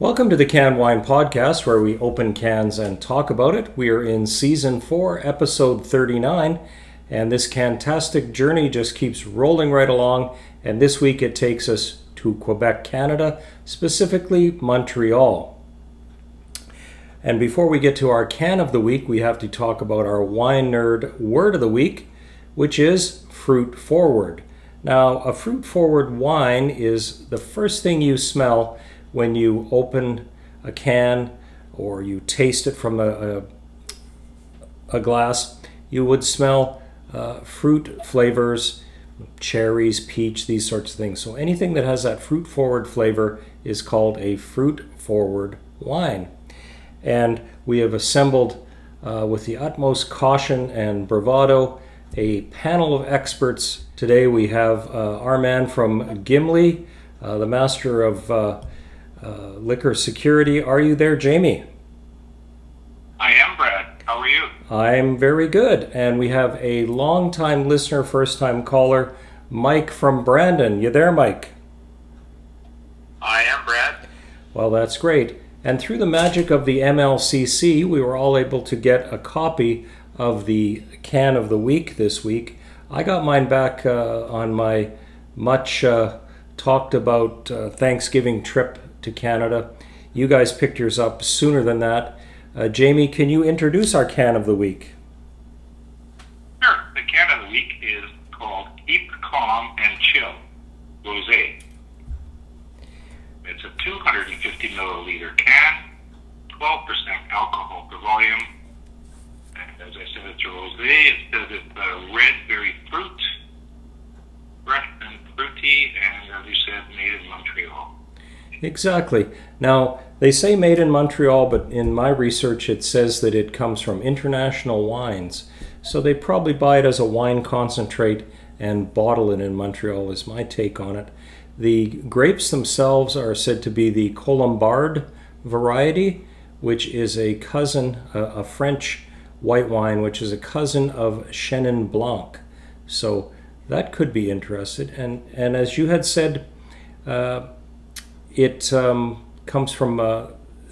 Welcome to the Canned Wine Podcast, where we open cans and talk about it. We are in Season 4, Episode 39, and this fantastic journey just keeps rolling right along, and this week it takes us to Quebec, Canada, specifically Montreal. And before we get to our can of the week, we have to talk about our wine nerd word of the week, which is fruit forward. Now, a fruit forward wine is the first thing you smell when you open a can or you taste it from a glass. You would smell fruit flavors, cherries, peach, these sorts of things. So anything that has that fruit forward flavor is called a fruit forward wine. And we have assembled with the utmost caution and bravado a panel of experts. Today we have our man from Gimli, the master of liquor security. Are you there, Jamie? I am, Brad. How are you? I'm very good. And we have a long-time listener, first-time caller, Mike from Brandon. You there, Mike? I am, Brad. Well, that's great. And through the magic of the MLCC, we were all able to get a copy of the can of the week this week. I got mine back on my much talked about Thanksgiving trip to Canada. You guys picked yours up sooner than that. Jamie, can you introduce our can of the week? Sure. The can of the week is called Keep Calm and Chill Rosé. It's a 250 milliliter can, 12% alcohol per volume. And as I said, it's a rosé. It says it's red, very fruit, fresh and fruity, and as you said, made in Montreal. Exactly. Now, they say made in Montreal, but in my research it says that it comes from International Wines. So they probably buy it as a wine concentrate and bottle it in Montreal, is my take on it. The grapes themselves are said to be the Colombard variety, which is a cousin, a French white wine, which is a cousin of Chenin Blanc. So that could be interesting. And as you had said, it comes from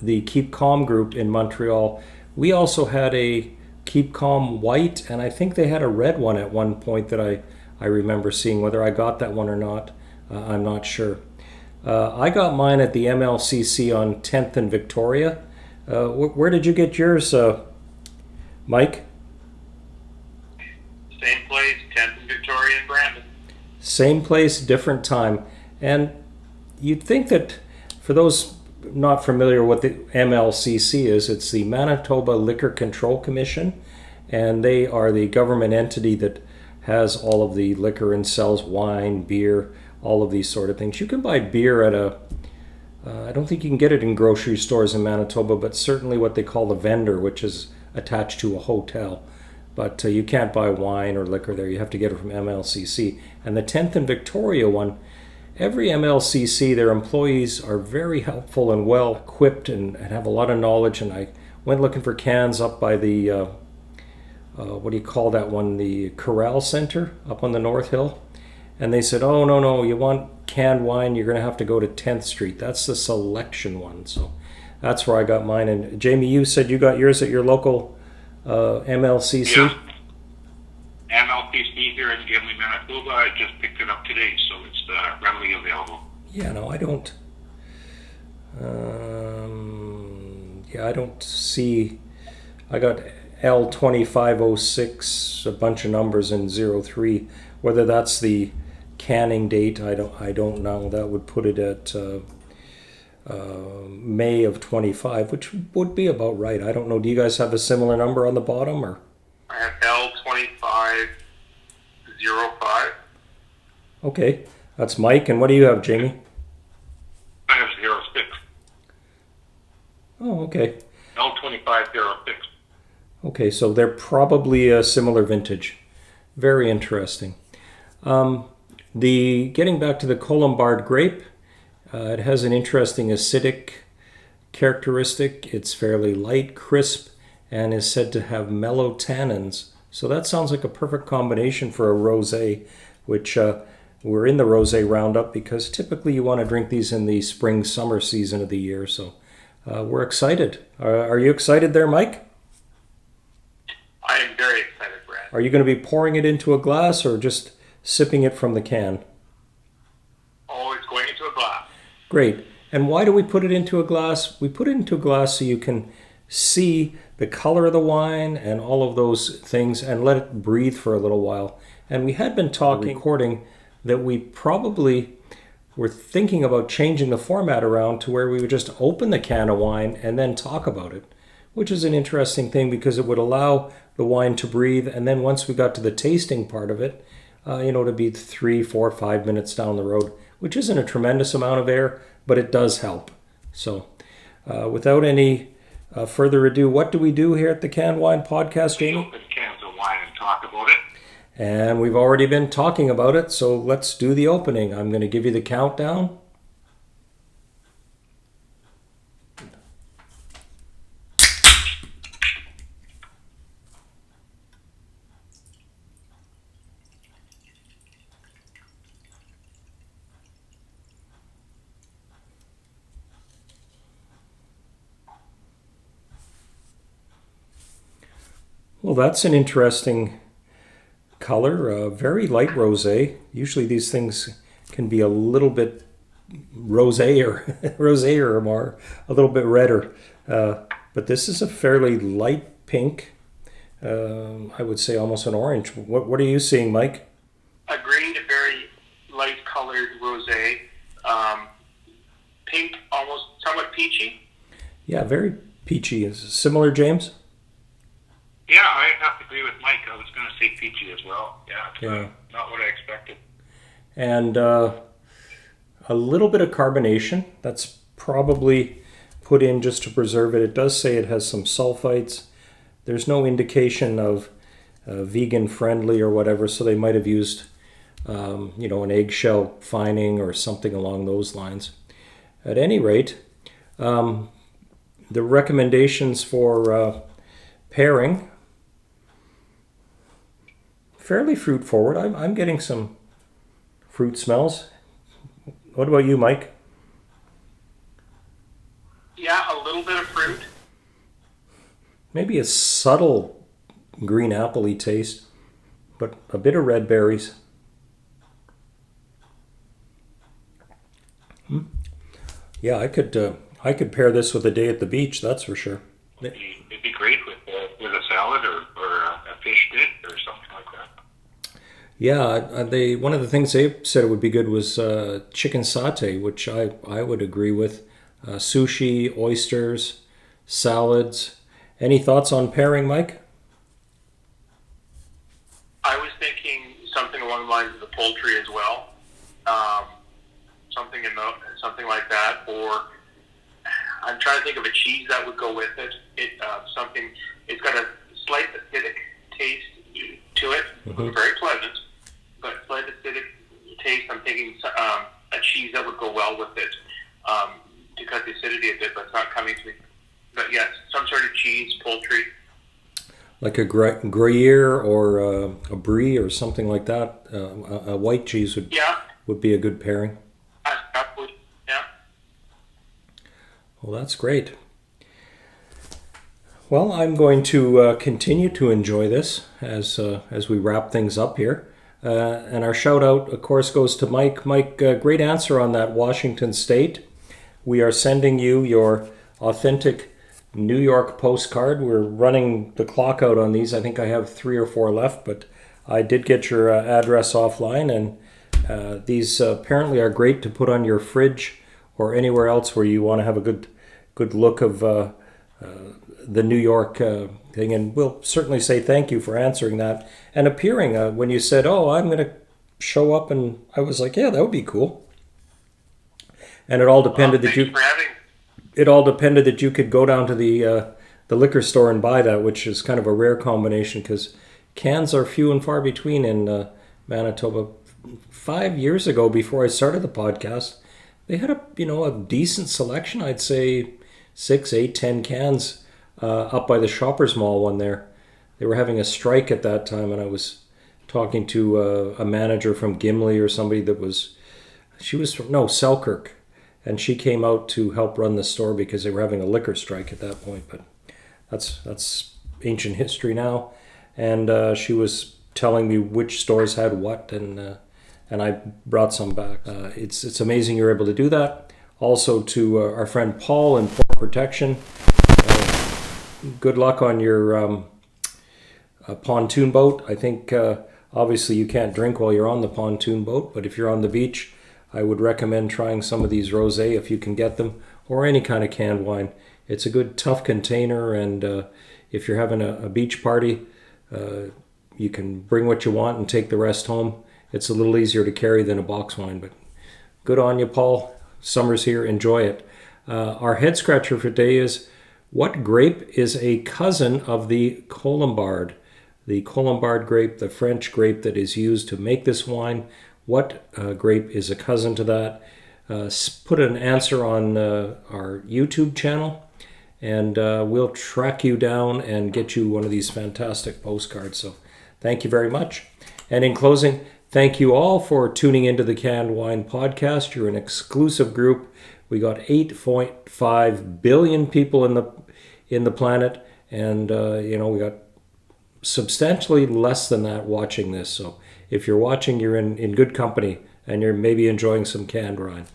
the Keep Calm group in Montreal. We also had a Keep Calm white, and I think they had a red one at one point that I remember seeing. Whether I got that one or not, I'm not sure. I got mine at the MLCC on 10th and Victoria. Where did you get yours, Mike? Same place, 10th and Victoria in Brandon. Same place, different time. And you'd think that for those not familiar with the MLCC is, it's the Manitoba Liquor Control Commission, and they are the government entity that has all of the liquor and sells wine, beer, all of these sort of things. You can buy beer at I don't think you can get it in grocery stores in Manitoba, but certainly what they call the vendor, which is attached to a hotel. But you can't buy wine or liquor there. You have to get it from MLCC. And the 10th and Victoria one, every MLCC, their employees are very helpful and well equipped and have a lot of knowledge. And I went looking for cans up by the, what do you call that one? The Corral Center up on the North Hill. And they said, oh, no, you want canned wine, you're going to have to go to 10th Street. That's the selection one. So that's where I got mine. And Jamie, you said you got yours at your local MLCC? Yeah. MLCC here in Gimli, Manitoba. I just picked it up today, so it's readily available. Yeah, no, I don't. I don't see. I got L2506, a bunch of numbers in 03. Whether that's the canning date, I don't know. That would put it at May of 25, which would be about right. I don't know. Do you guys have a similar number on the bottom, or? I have L2505. Okay, that's Mike. And what do you have, Jamie? I have 06. Oh, okay. L2506. Okay, so they're probably a similar vintage. Very interesting. Getting back to the Colombard grape, it has an interesting acidic characteristic. It's fairly light, crisp, and is said to have mellow tannins. So that sounds like a perfect combination for a rosé, which we're in the rosé roundup because typically you want to drink these in the spring, summer season of the year. So We're excited. Are you excited there, Mike? I am very excited, Brad. Are you going to be pouring it into a glass or just sipping it from the can? Oh, it's going into a glass. Great. And why do we put it into a glass? We put it into a glass so you can see the color of the wine and all of those things and let it breathe for a little while. And we had been talking, recording, that we probably were thinking about changing the format around to where we would just open the can of wine and then talk about it, which is an interesting thing because it would allow the wine to breathe. And then once we got to the tasting part of it, to be 3, 4, 5 minutes down the road, which isn't a tremendous amount of air, but it does help. So without any further ado, what do we do here at the Canned Wine Podcast, Jamie? We open cans of wine and talk about it. And we've already been talking about it, so let's do the opening. I'm going to give you the countdown. Well, that's an interesting color, very light rosé. Usually these things can be a little bit rosé or more, a little bit redder. But this is a fairly light pink. I would say almost an orange. What are you seeing, Mike? Agreed, a very light colored rosé. Pink, almost somewhat peachy. Yeah, very peachy. Is it similar, James? Yeah, I have to agree with Mike. I was going to say peachy as well. Yeah, it's not what I expected. And a little bit of carbonation. That's probably put in just to preserve it. It does say it has some sulfites. There's no indication of vegan friendly or whatever, so they might have used an eggshell fining or something along those lines. At any rate, the recommendations for pairing, fairly fruit forward. I'm getting some fruit smells. What about you, Mike? Yeah, a little bit of fruit. Maybe a subtle green apple-y taste, but a bit of red berries. Yeah, I could pair this with a day at the beach. That's for sure. It'd be great with a salad or a fish dish or something like that. Yeah, one of the things they said it would be good was chicken satay, which I would agree with. Sushi, oysters, salads. Any thoughts on pairing, Mike? I was thinking something along the lines of the poultry as well. Something like that, or I'm trying to think of a cheese that would go with it. It's got a slight acidic taste to it, very pleasant, but slight acidic taste. I'm thinking a cheese that would go well with it to cut the acidity a bit, but it's not coming to me. But yes, some sort of cheese, poultry. Like a Gruyere or a Brie or something like that. A white cheese would be a good pairing. Yeah. Well, that's great. Well, I'm going to continue to enjoy this as we wrap things up here. And our shout out, of course, goes to Mike. Mike, great answer on that Washington State. We are sending you your authentic New York postcard. We're running the clock out on these. I think I have 3 or 4 left, but I did get your address offline, and these apparently are great to put on your fridge or anywhere else where you want to have a good look of the New York thing. And we'll certainly say thank you for answering that and appearing. When you said, "Oh, I'm going to show up," and I was like, "Yeah, that would be cool." And it all depended that you. It all depended that you could go down to the liquor store and buy that, which is kind of a rare combination because cans are few and far between in Manitoba. 5 years ago, before I started the podcast, they had a decent selection. I'd say 6, 8, 10 cans up by the Shoppers Mall one there. They were having a strike at that time, and I was talking to a manager from Gimli or somebody she was from Selkirk. and she came out to help run the store because they were having a liquor strike at that point. But that's ancient history now. And she was telling me which stores had what, and I brought some back. It's amazing you're able to do that. Also to our friend Paul in Port Protection, good luck on your pontoon boat. I think obviously you can't drink while you're on the pontoon boat, but if you're on the beach, I would recommend trying some of these rosé if you can get them, or any kind of canned wine. It's a good tough container, and if you're having a beach party, you can bring what you want and take the rest home. It's a little easier to carry than a box wine, but good on you, Paul. Summer's here. Enjoy it. Our head scratcher for today is, what grape is a cousin of the Colombard? The Colombard grape, the French grape that is used to make this wine. What grape is a cousin to that? Put an answer on our YouTube channel, and we'll track you down and get you one of these fantastic postcards. So thank you very much. And in closing, thank you all for tuning into the Canned Wine Podcast. You're an exclusive group. We got 8.5 billion people in the planet, and we got substantially less than that watching this. So if you're watching, you're in good company, and you're maybe enjoying some canned wine.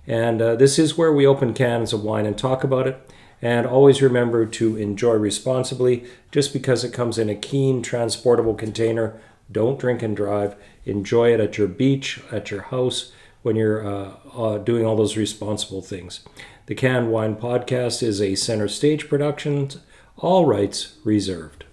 And this is where we open cans of wine and talk about it. And always remember to enjoy responsibly. Just because it comes in a keen, transportable container, don't drink and drive. Enjoy it at your beach, at your house, when you're doing all those responsible things. The Canned Wine Podcast is a Center Stage production. All rights reserved.